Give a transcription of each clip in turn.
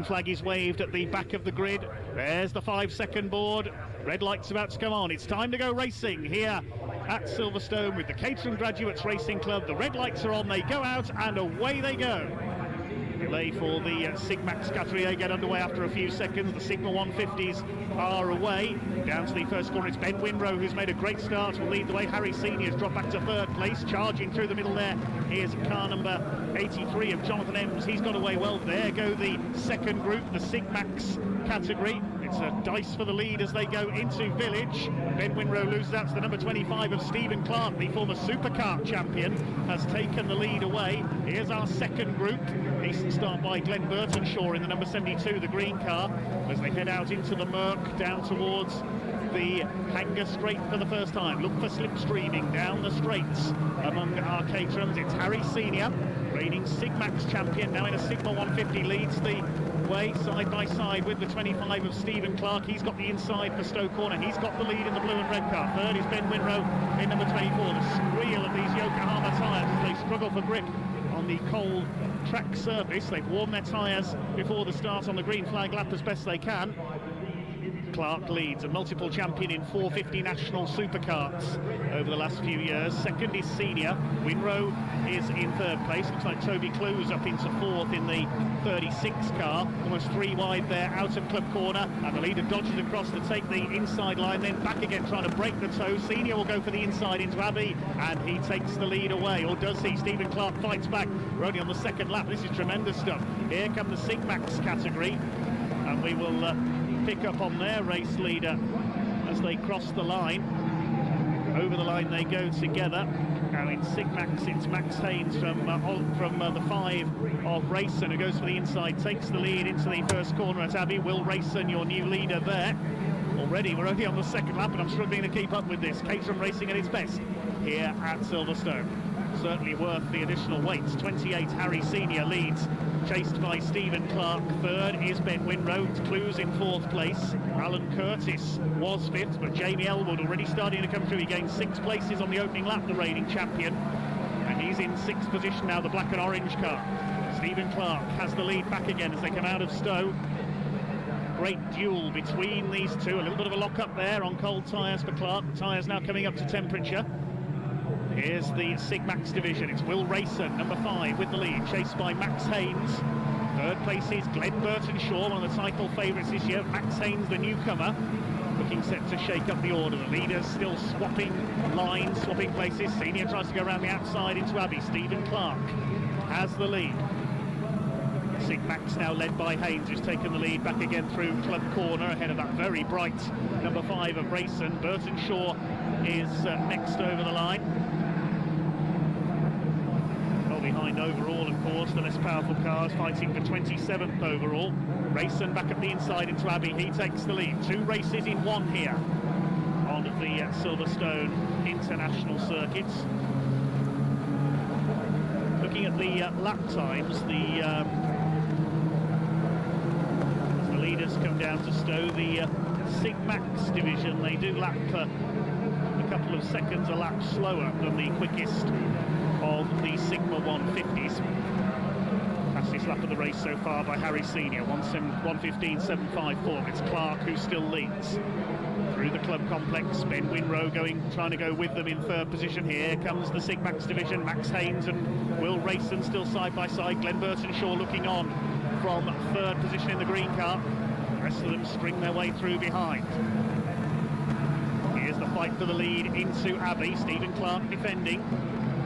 Flag is waved at the back of the grid. There's the 5-second board. Red light's about to come on. It's time to go racing here at Silverstone with the Caterham Graduates Racing Club. The red lights are on, they go out and away they go. Delay for the Sigmax Caterham get underway after a few seconds. The Sigma 150s are away. Down to the first corner, it's Ben Winrow who's made a great start, will lead the way. Harry Senior's dropped back to third place, charging through the middle there. Here's car number 83 of Jonathan Ems. He's got away well. There go the second group, the Sigmax category. It's a dice for the lead as they go into Village. Ben Winrow loses out to the number 25 of Stephen Clark, the former supercar champion, has taken the lead away. Here's our second group. Decent start by Glenn Burtonshaw in the number 72, the green car, as they head out into the murk down towards the Hanger Straight for the first time. Look for slipstreaming down the straights among our Caterhams. It's Harry Senior, reigning Sigmax champion, now in a Sigma 150, leads the way side by side with the 25 of Stephen Clark. He's got the inside for Stowe Corner. He's got the lead in the blue and red car. Third is Ben Winrow in number 24. The squeal of these Yokohama tyres as they struggle for grip on the cold track surface. They've warmed their tyres before the start on the green flag lap as best they can. Clark leads, a multiple champion in 450 national supercars over the last few years. Second is Senior. Winrow is in third place. Looks like Toby Clues up into fourth in the 36 car. Almost three wide there out of club corner, and the leader dodges across to take the inside line, then back again trying to break the toe. Senior will go for the inside into Abbey, and he takes the lead away, or does he? Stephen Clark fights back. We're only on the second lap. This is tremendous stuff. Here come the Sigmax category, and we will pick up on their race leader as they cross the line. Over the line they go together. Now in Sigmax it's Max Haynes from the 5 of Rayson, who goes for the inside, takes the lead into the first corner at Abbey. Will Rayson, your new leader there. Already we're only on the second lap and I'm struggling to keep up with this. Caterham racing at its best here at Silverstone. Certainly worth the additional weights. 28 Harry Senior leads, chased by Stephen Clark. Third is Ben Winrow. Clues in fourth place. Alan Curtis was fifth, but Jamie Elwood already starting to come through. He gained 6 places on the opening lap, the reigning champion, and he's in 6th position now, the black and orange car. Stephen Clark has the lead back again as they come out of Stowe. Great duel between these two. A little bit of a lock-up there on cold tyres for Clark. Tyres now coming up to temperature. Here's the Sigmax division. It's Will Rayson, number 5, with the lead, chased by Max Haynes. Third place is Glenn Burtonshaw, one of the title favourites this year. Max Haynes, the newcomer, looking set to shake up the order. The leaders still swapping lines, swapping places. Senior tries to go around the outside into Abbey. Stephen Clark has the lead. Sigmax now led by Haynes, who's taken the lead back again through club corner ahead of that very bright number 5 of Rayson. Burtonshaw is next over the line. Behind overall, of course, the less powerful cars fighting for 27th overall. Rayson back up the inside into Abbey. He takes the lead. 2 races in 1 here on the Silverstone International Circuits. Looking at the lap times, as the leaders come down to Stowe, the Sigmax division, they do lap a couple of seconds a lap slower than the quickest of the Sigma 150s. Fastest lap of the race so far by Harry Senior, 1:15.754. It's Clark who still leads through the club complex. Ben Winrow trying to go with them in third position. Here comes the Sigmax division. Max Haynes and Will Rayson still side by side. Glenn Burtonshaw looking on from third position in the green car. The rest of them string their way through behind. Here's the fight for the lead into Abbey. Stephen Clark defending.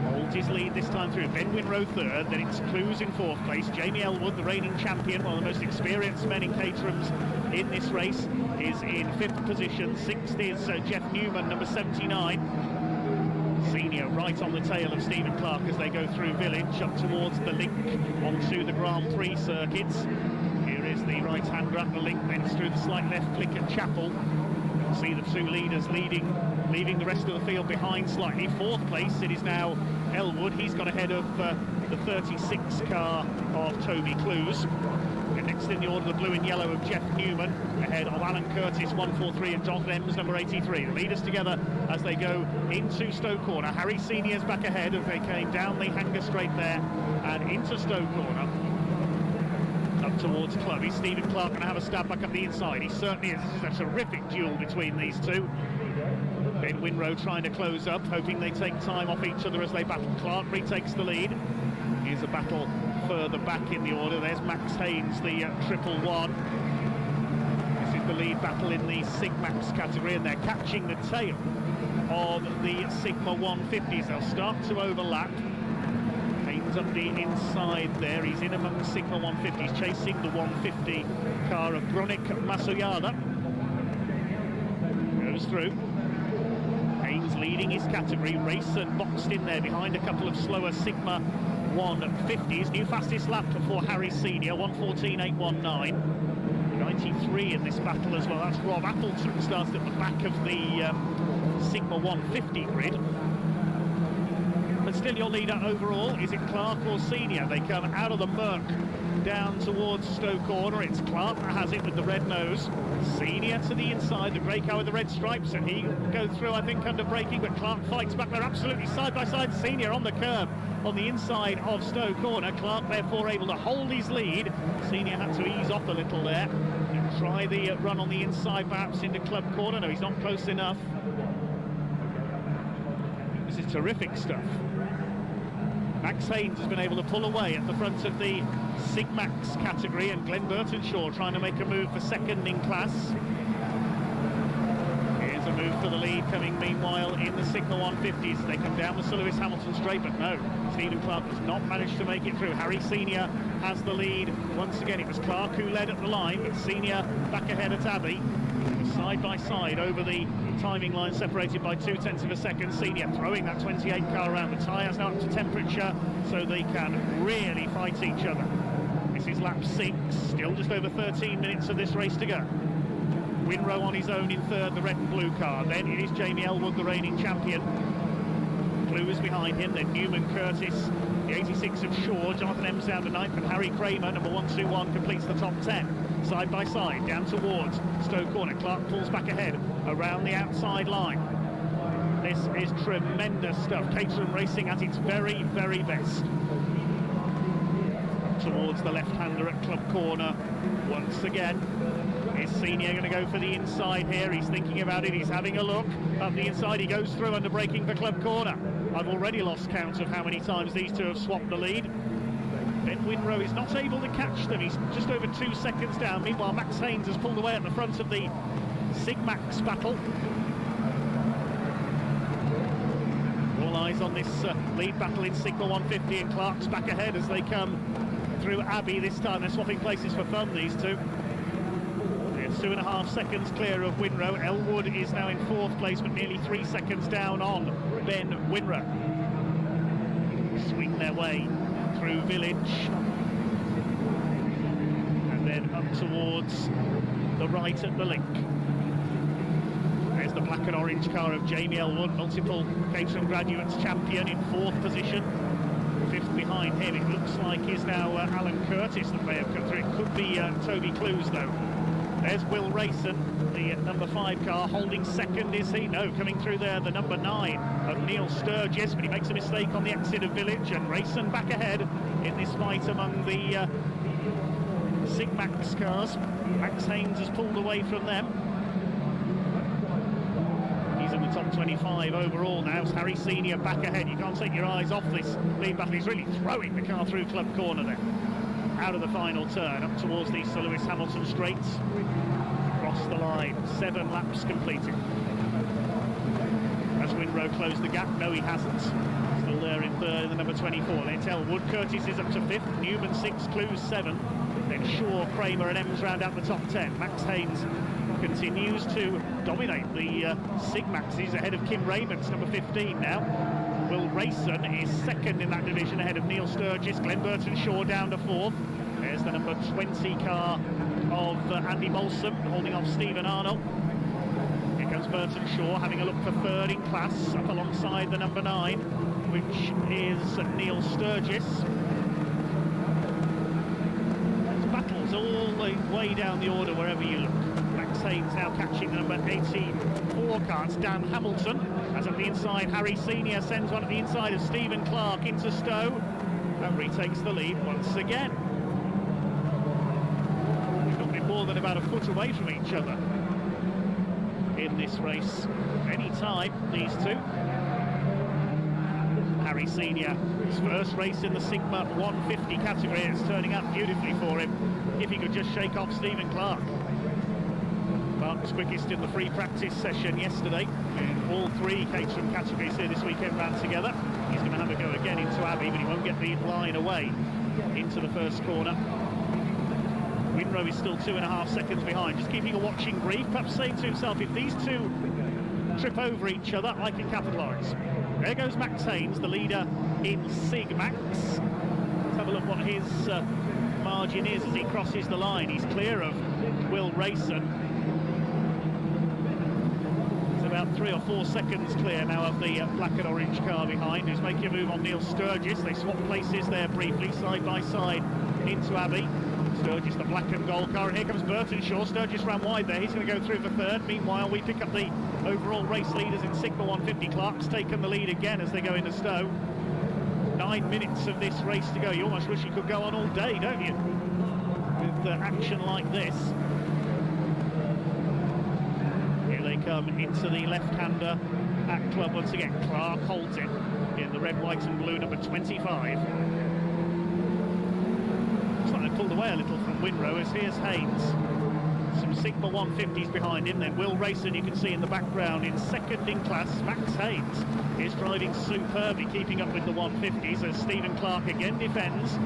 Holds his lead this time through. Ben Winrow third, then it's Clues in fourth place. Jamie Elwood, the reigning champion, one of the most experienced men in Caterham's in this race, is in 5th position. 6th is Jeff Newman, number 79. Senior right on the tail of Stephen Clark as they go through Village up towards the link onto the Grand Prix circuits. Here is the right-hander at the link, then through the slight left flick at Chapel. See the 2 leaders leaving the rest of the field behind slightly. 4th place, it is now Elwood. He's got ahead of the 36 car of Toby Clues. And next in the order, the blue and yellow of Jeff Newman, ahead of Alan Curtis, 143, and Jonathan Ems, number 83. The leaders together as they go into Stowe Corner. Harry Senior's back ahead as they came down the Hanger Straight there and into Stowe Corner. Up towards Club. Is Stephen Clark going to have a stab back up the inside? He certainly is. This is a terrific duel between these two. Ben Winrow trying to close up, hoping they take time off each other as they battle. Clark retakes the lead. Here's a battle further back in the order. There's Max Haynes, the 111. This is the lead battle in the Sigmax category, and they're catching the tail of the Sigma 150s. They'll start to overlap. Haynes up the inside there. He's in among Sigma 150s, chasing the 150 car of Bronik Masoyada. Goes through. Haynes leading his category. Rayson boxed in there behind a couple of slower Sigma 150s. New fastest lap for Harry Senior, 1:14.819. 93 in this battle as well. That's Rob Appleton, started at the back of the Sigma 150 grid. But still your leader overall. Is it Clark or Senior? They come out of the murk down towards Stowe Corner. It's Clark that has it with the red nose. Senior to the inside, the grey car with the red stripes, and he goes through, I think, under braking, but Clark fights back. They're absolutely side by side. Senior on the curb on the inside of Stowe Corner. Clark therefore able to hold his lead. Senior had to ease off a little there. He'll try the run on the inside, perhaps into Club Corner. No, he's not close enough. This is terrific stuff. Max Haynes has been able to pull away at the front of the Sigmax category, and Glenn Burtonshaw trying to make a move for second in class. Here's a move for the lead coming meanwhile in the Sigma 150s. They come down the Sir Lewis Hamilton straight, but no, Stephen Clark has not managed to make it through. Harry Senior has the lead once again. It was Clark who led at the line, but Senior back ahead at Abbey. Side by side over the timing line, separated by 0.2 of a second. Senior throwing that 28 car around. The tyres now up to temperature, so they can really fight each other. This is lap 6, still just over 13 minutes of this race to go. Winrow on his own in third, the red and blue car. Then it is Jamie Elwood, the reigning champion. Blue is behind him. Then Newman Curtis, the 86 of Shaw. Jonathan Ems down to 9th, and Harry Kramer, number 121, completes the top 10. Side by side, down towards Stowe Corner. Clark pulls back ahead around the outside line. This is tremendous stuff. Caterham racing at its very, very best. Towards the left-hander at Club Corner once again. Is Senior going to go for the inside here? He's thinking about it. He's having a look up the inside. He goes through under braking for Club Corner. I've already lost count of how many times these two have swapped the lead. Ben Winrow is not able to catch them. He's just over 2 seconds down. Meanwhile, Max Haynes has pulled away at the front of the Sigmax battle. All eyes on this lead battle in Sigma 150, and Clark's back ahead as they come through Abbey. This time they're swapping places for fun, these two. They're 2.5 seconds clear of Winrow. Elwood is now in 4th place, but nearly 3 seconds down on Ben Winrow. Swing their way through Village, and then up towards the right at the link. There's the black and orange car of Jamie Elwood, multiple Caterham Graduates champion, in 4th position. 5th behind him, it looks like, is now Alan Curtis that may have come through. It could be Toby Clues though. There's Will Rayson, the number 5 car, holding second, is he? No, coming through there, the number 9 of Neil Sturgis, but he makes a mistake on the exit of Village, and Rayson back ahead in this fight among the Sigmax cars. Max Haynes has pulled away from them. He's in the top 25 overall now. It's Harry Senior back ahead. You can't take your eyes off this lead battle. He's really throwing the car through Club Corner there. Out of the final turn, up towards the Sir Lewis Hamilton straights. Across the line, 7 laps completed. Has Winrow closed the gap? No, he hasn't. Still there in third, the number 24. Then Elwood. Curtis is up to 5th. Newman 6, Clues 7. Then Shaw, Kramer and Ems round out the top 10. Max Haynes continues to dominate the Sigmaxes ahead of Kim Raymond's number 15 now. Will Rayson is second in that division ahead of Neil Sturgis. Glenn Burtonshaw down to 4th. There's the number 20 car of Andy Molson holding off Stephen Arnold. Here comes Burtonshaw having a look for 3rd in class, up alongside the number 9, which is Neil Sturgis. There's battles all the way down the order wherever you look. Max Haynes now catching the number 84 car. It's Dan Hamilton. As at the inside, Harry Senior sends one at the inside of Stephen Clark into Stowe, and retakes the lead once again. than about a foot away from each other in this race. Any time, these two. Harry Senior, his first race in the Sigma 150 category. It's turning out beautifully for him if he could just shake off Stephen Clark. Clark was quickest in the free practice session yesterday. And all three Caterham categories here this weekend ran together. He's going to have a go again into Abbey, but he won't get the line away into the first corner. Winrow is still 2.5 seconds behind, just keeping a watching brief, perhaps saying to himself, if these two trip over each other, I can capitalise. There goes Max Haynes, the leader in Sig Max. Let's have a look what his margin is as he crosses the line. He's clear of Will Rayson. It's about 3 or 4 seconds clear now of the black and orange car behind, who's making a move on Neil Sturgis. They swap places there briefly, side by side into Abbey. Sturgis, the black and gold car, and here comes Burton Shaw. Sturgis ran wide there, he's going to go through for third. Meanwhile, we pick up the overall race leaders in Sigma 150. Clark's taken the lead again as they go into Stowe. 9 minutes of this race to go. You almost wish you could go on all day, don't you, with action like this. Here they come into the left-hander at club once again. Clark holds it in the red, white and blue number 25. Pulled away a little from Winrow as here's Haynes. Some Sigma 150s behind him. Then Will Rayson, you can see in the background in second in class. Max Haynes is driving superbly, keeping up with the 150s as Stephen Clark again defends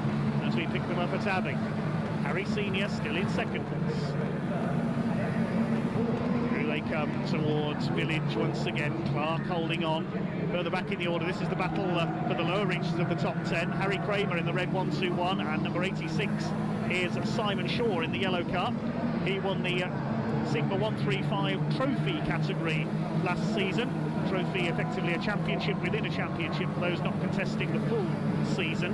as we pick them up at Abbey. Harry Senior still in second place. Here they come towards Village once again. Clark holding on. Further back in the order, this is the battle for the lower reaches of the top 10. Harry Kramer in the red 121, and number 86 is Simon Shaw in the yellow car. He won the Sigma 135 trophy category last season. Trophy effectively a championship within a championship for those not contesting the full season.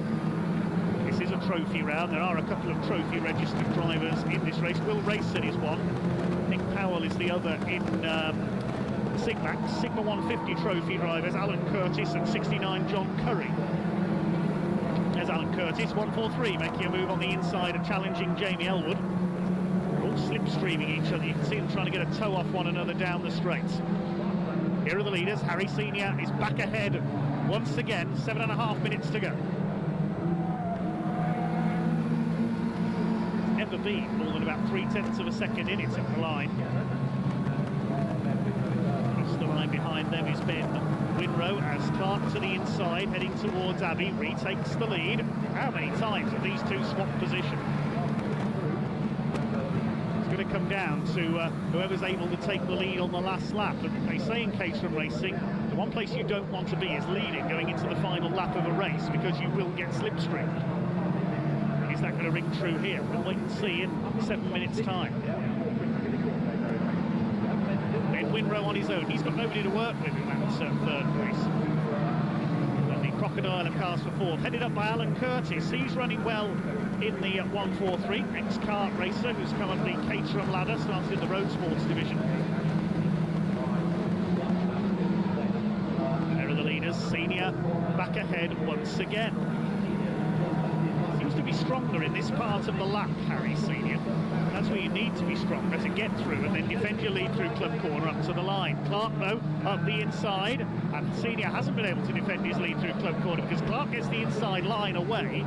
This is a trophy round. There are a couple of trophy registered drivers in this race. Will Rayson is one. Nick Powell is the other in Sigma 150 trophy drivers, Alan Curtis and 69 John Curry. There's Alan Curtis, 143, making a move on the inside and challenging Jamie Elwood. They're all slipstreaming each other. You can see them trying to get a toe off one another down the straights. Here are the leaders. Harry Senior is back ahead once again, 7.5 minutes to go. Never been more than about 0.3 of a second in it at the line. The line behind them is Ben Winrow as Clark to the inside, heading towards Abbey, retakes the lead. How many times have these two swapped position? It's going to come down to whoever's able to take the lead on the last lap. And they say in Caterham racing, the one place you don't want to be is leading going into the final lap of a race, because you will get slipstreamed. Is that going to ring true here? We'll wait and see in 7 minutes' time. Winrow on his own. He's got nobody to work with in that third place. And the Crocodile of cars for fourth, headed up by Alan Curtis. He's running well in the 143. Ex-kart racer who's come up the Caterham ladder, started in the road sports division. There are the leaders. Senior back ahead once again. Seems to be stronger in this part of the lap, Harry Senior. That's where you need to be stronger to get through and then defend your lead through club corner up to the line. Clark, though, up the inside, and Senior hasn't been able to defend his lead through club corner because Clark gets the inside line away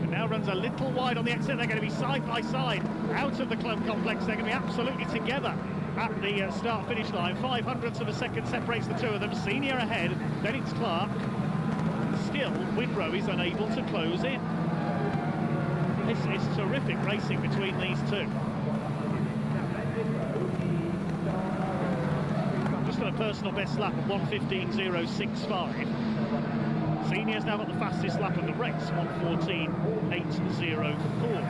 and now runs a little wide on the exit. They're going to be side by side out of the club complex. They're going to be absolutely together at the start-finish line. 0.05 of a second separates the two of them. Senior ahead, then it's Clark. Still, Winrow is unable to close in. This is terrific racing between these two. Just got a personal best lap of 1:15.065. Senior's now got the fastest lap of the race, 1:14.804.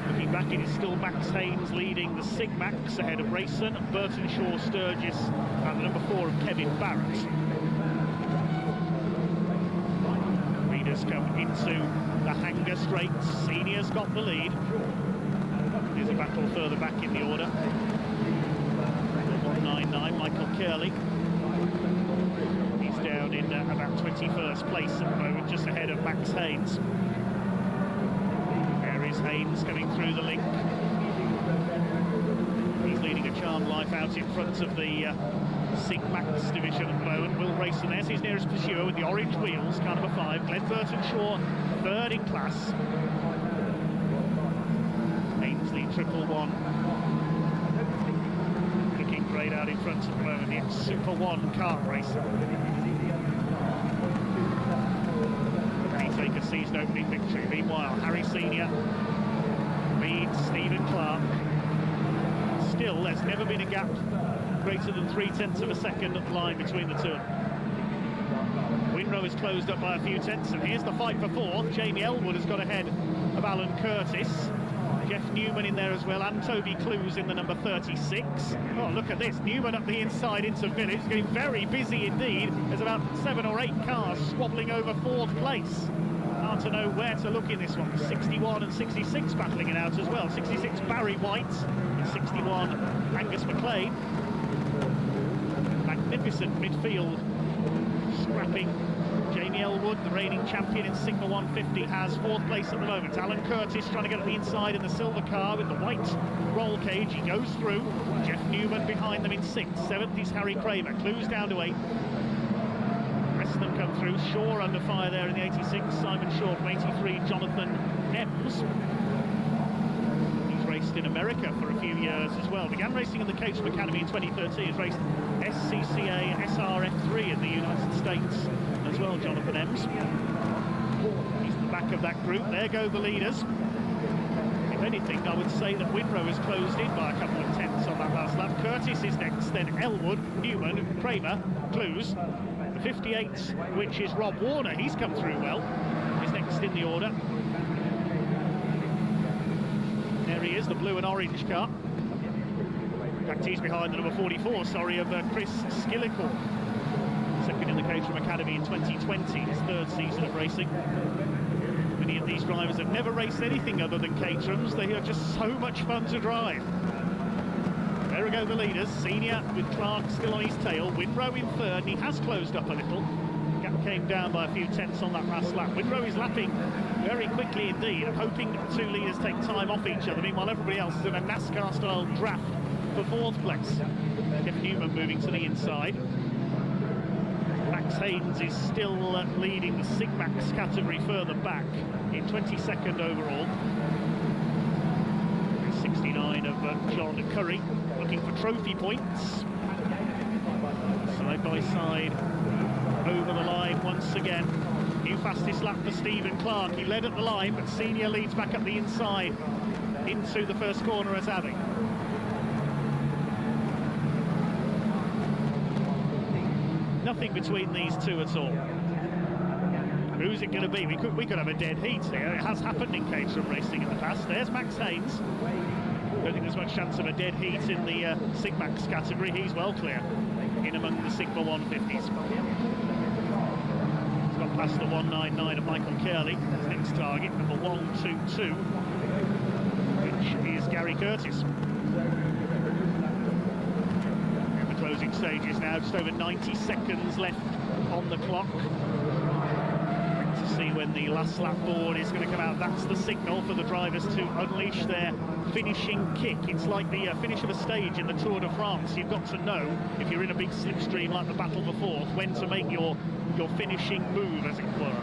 Looking back, it is still Max Haynes leading the Sig Max ahead of Rayson, Burton Shaw, Sturgis, and the number 4 of Kevin Barrett. Leaders come into the Hanger straights. Senior's got the lead. There's a battle further back in the order. 199, Michael Curley. He's down in about 21st place at the moment, just ahead of Max Haynes. There is Haynes coming through the link. out in front of the Sig Max division at the moment. Will Rayson, there's his nearest pursuer with the orange wheels, car number 5. Glenn Burton Shaw, third in class. Ainsley, 111. Looking great out in front at the moment, the Super 1 kart race. Can he take a season opening victory? Meanwhile, Harry Senior leads Stephen Clark. Still, there's never been a gap greater than 0.3 of a second at the line between the two. Winrow is closed up by a few tenths, and here's the fight for fourth. Jamie Elwood has got ahead of Alan Curtis. Jeff Newman in there as well, and Toby Clues in the number 36. Oh, look at this, Newman up the inside into Village, getting very busy indeed. There's about 7 or 8 cars squabbling over fourth place. Hard to know where to look in this one. 61 and 66 battling it out as well. 66 Barry White, and 61 Angus McLean. Magnificent midfield scrapping. Jamie Elwood, the reigning champion in Sigma 150, has fourth place at the moment. Alan Curtis trying to get up the inside in the silver car with the white roll cage. He goes through. Jeff Newman behind them in 6th. 7th is Harry Kramer. Clues down to 8th. The rest of them come through. Shaw under fire there in the 86. Simon Shaw from 83. Jonathan Ems. He's raced in America for a few years as well. Began racing in the Caterham Academy in 2013. Has raced SCCA SRF3 in the United States as well, Jonathan Ems. He's at the back of that group. There go the leaders. If anything, I would say that Winrow has closed in by a couple of tenths on that last lap. Curtis is next, then Elwood, Newman, Kramer, Clues. The 58, which is Rob Warner, he's come through well, is next in the order. There he is, the blue and orange car. In fact, he's behind the number 44, of Chris Skillicle. Second in the Caterham Academy in 2020, his 3rd season of racing. Many of these drivers have never raced anything other than Caterhams. They are just so much fun to drive. There go the leaders. Senior with Clark still on his tail. Winrow in 3rd, and he has closed up a little. Gap came down by a few tenths on that last lap. Winrow is lapping very quickly indeed, hoping that the two leaders take time off each other. Meanwhile, everybody else is in a NASCAR-style draft for 4th place. Jeff Newman moving to the inside. Max Haynes is still leading the Sig Max category further back in 22nd overall. 69 of John Curry, looking for trophy points. Side by side, over the line once again. New fastest lap for Stephen Clark. He led at the line, but Senior leads back up the inside into the first corner as Abbey. Nothing between these two at all. Who's it going to be? We could have a dead heat here. It has happened in Caterham racing in the past. There's Max Haynes. Don't think there's much chance of a dead heat in the Sig Max category. He's well clear in among the Sigma 150s. He's got past the 199 of Michael Carley. His next target, number 122, which is Gary Curtis. Closing stages now, just over 90 seconds left on the clock to see when the last lap board is going to come out. That's the signal for the drivers to unleash their finishing kick. It's like the finish of a stage in the Tour de France. You've got to know, if you're in a big slipstream like the Battle for Fourth, when to make your finishing move, as it were.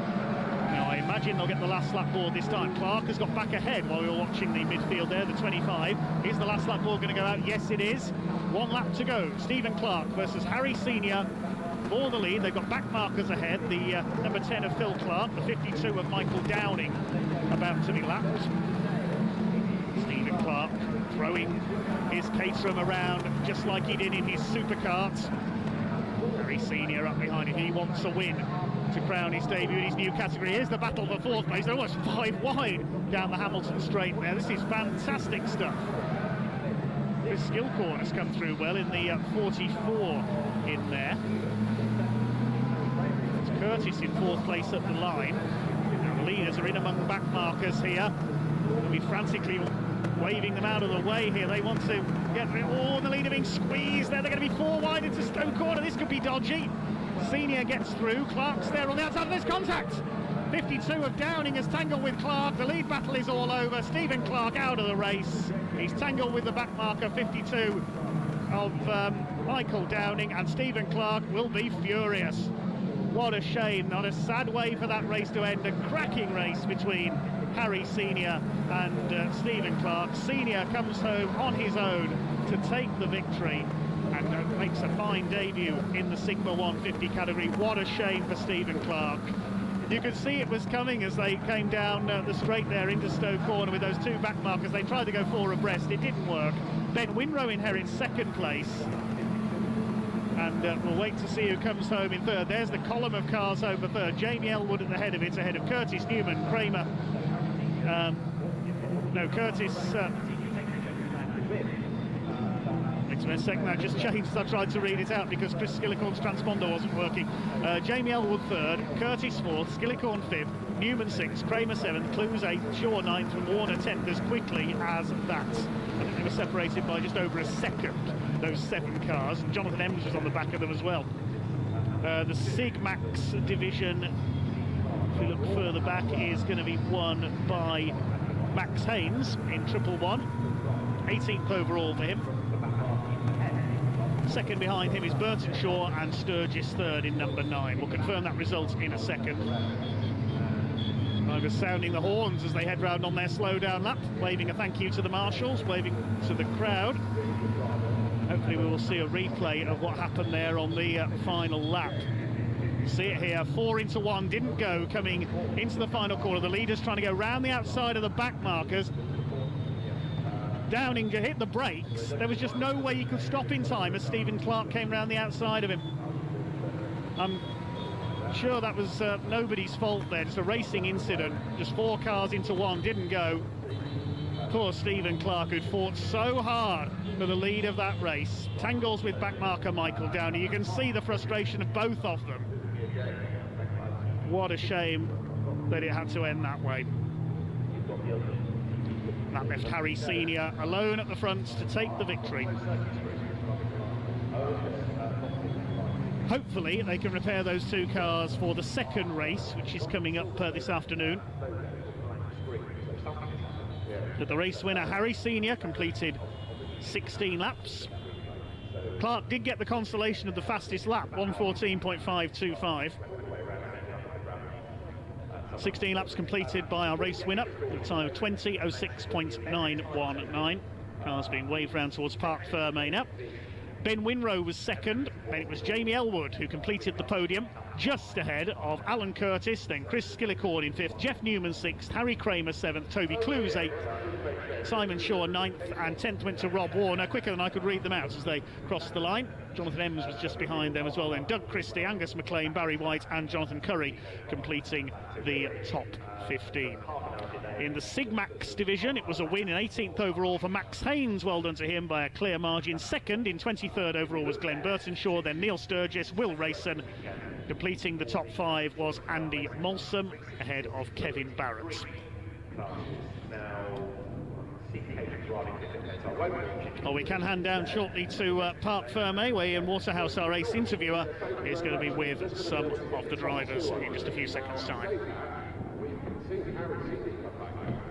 Now, I imagine they'll get the last lap board this time. Clark has got back ahead while we were watching the midfield there, the 25. Is the last lap board going to go out? Yes, it is. 1 lap to go. Stephen Clark versus Harry Senior for the lead. They've got back markers ahead. The number 10 of Phil Clark, the 52 of Michael Downing about to be lapped. Stephen Clark throwing his Caterham around just like he did in his supercart. Harry Senior up behind him. He wants a win to crown his debut in his new category. Here's the battle for 4th place. They're almost 5 wide down the Hamilton straight there. This is fantastic stuff. Chris Skilcorn has come through well in the 44 in there. It's Curtis in 4th place at the line. Now the leaders are in among the back markers here. They'll be frantically waving them out of the way here. They want to get rid of all the leader being squeezed there. They're going to be 4 wide into Stone Corner. This could be dodgy. Senior gets through. Clark's there on the outside. There's contact. 52 of Downing has tangled with Clark. The lead battle is all over. Stephen Clark out of the race. He's tangled with the back marker, 52 of Michael Downing, and Stephen Clark will be furious. What a shame, not a sad way for that race to end. A cracking race between Harry Senior and Stephen Clark. Senior comes home on his own to take the victory and makes a fine debut in the Sigma 150 category. What a shame for Stephen Clark. You could see it was coming as they came down the straight there into Stowe Corner with those two back markers. They tried to go four abreast, it didn't work. Ben Winrow inherits second place, and we'll wait to see who comes home in third. There's the column of cars home for third. Jamie Elwood at the head of it, ahead of Curtis Newman, Kramer. Wait a second, that just changed as I tried to read it out because Chris Skillicorn's transponder wasn't working. Jamie Elwood third, Curtis fourth, Skillicorn fifth, Newman sixth, Kramer seventh, Clues eighth, Shaw ninth, and Warner 10th as quickly as that. I think they were separated by just over a second, those 7 cars, and Jonathan Ems was on the back of them as well. The Sig Max division, if we look further back, is going to be won by Max Haynes in 111, 18th overall for him. Second behind him is Burton Shaw, and Sturgis third in number 9. We'll confirm that result in a second. Drivers sounding the horns as they head round on their slow down lap, waving a thank you to the marshals, waving to the crowd. Hopefully we will see a replay of what happened there on the final lap. See it here, 4 into 1, didn't go, coming into the final corner. The leader's trying to go round the outside of the back markers. Downing hit the brakes. There was just no way he could stop in time as Stephen Clark came round the outside of him. I'm sure that was nobody's fault there, just a racing incident. Just 4 cars into 1, didn't go. Poor Stephen Clark, who'd fought so hard for the lead of that race. Tangles with backmarker Michael Downing. You can see the frustration of both of them. What a shame that it had to end that way. That left Harry Senior alone at the front to take the victory. Hopefully they can repair those 2 cars for the second race, which is coming up this afternoon. But the race winner, Harry Senior, completed 16 laps. Clark did get the consolation of the fastest lap, 1:14.525. 16 laps completed by our race winner, at a time of 20:06.919. Cars being waved round towards Parc Fermé now. Ben Winrow was second, then it was Jamie Elwood who completed the podium, just ahead of Alan Curtis, then Chris Skillicorn in 5th, Jeff Newman 6th, Harry Kramer 7th, Toby Clues 8th, Simon Shaw 9th, and 10th went to Rob Warner, quicker than I could read them out as they crossed the line. Jonathan Ems was just behind them as well, then Doug Christie, Angus McLean, Barry White and Jonathan Curry completing the top 15. In the Sig Max division, it was a win in 18th overall for Max Haynes. Well done to him by a clear margin. Second in 23rd overall was Glenn Burtonshaw, then Neil Sturgis, Will Rayson. Completing the top 5 was Andy Molson, ahead of Kevin Barrett. Well, we can hand down shortly to Parc Fermé, where Ian Waterhouse, our race interviewer, is going to be with some of the drivers in just a few seconds' time.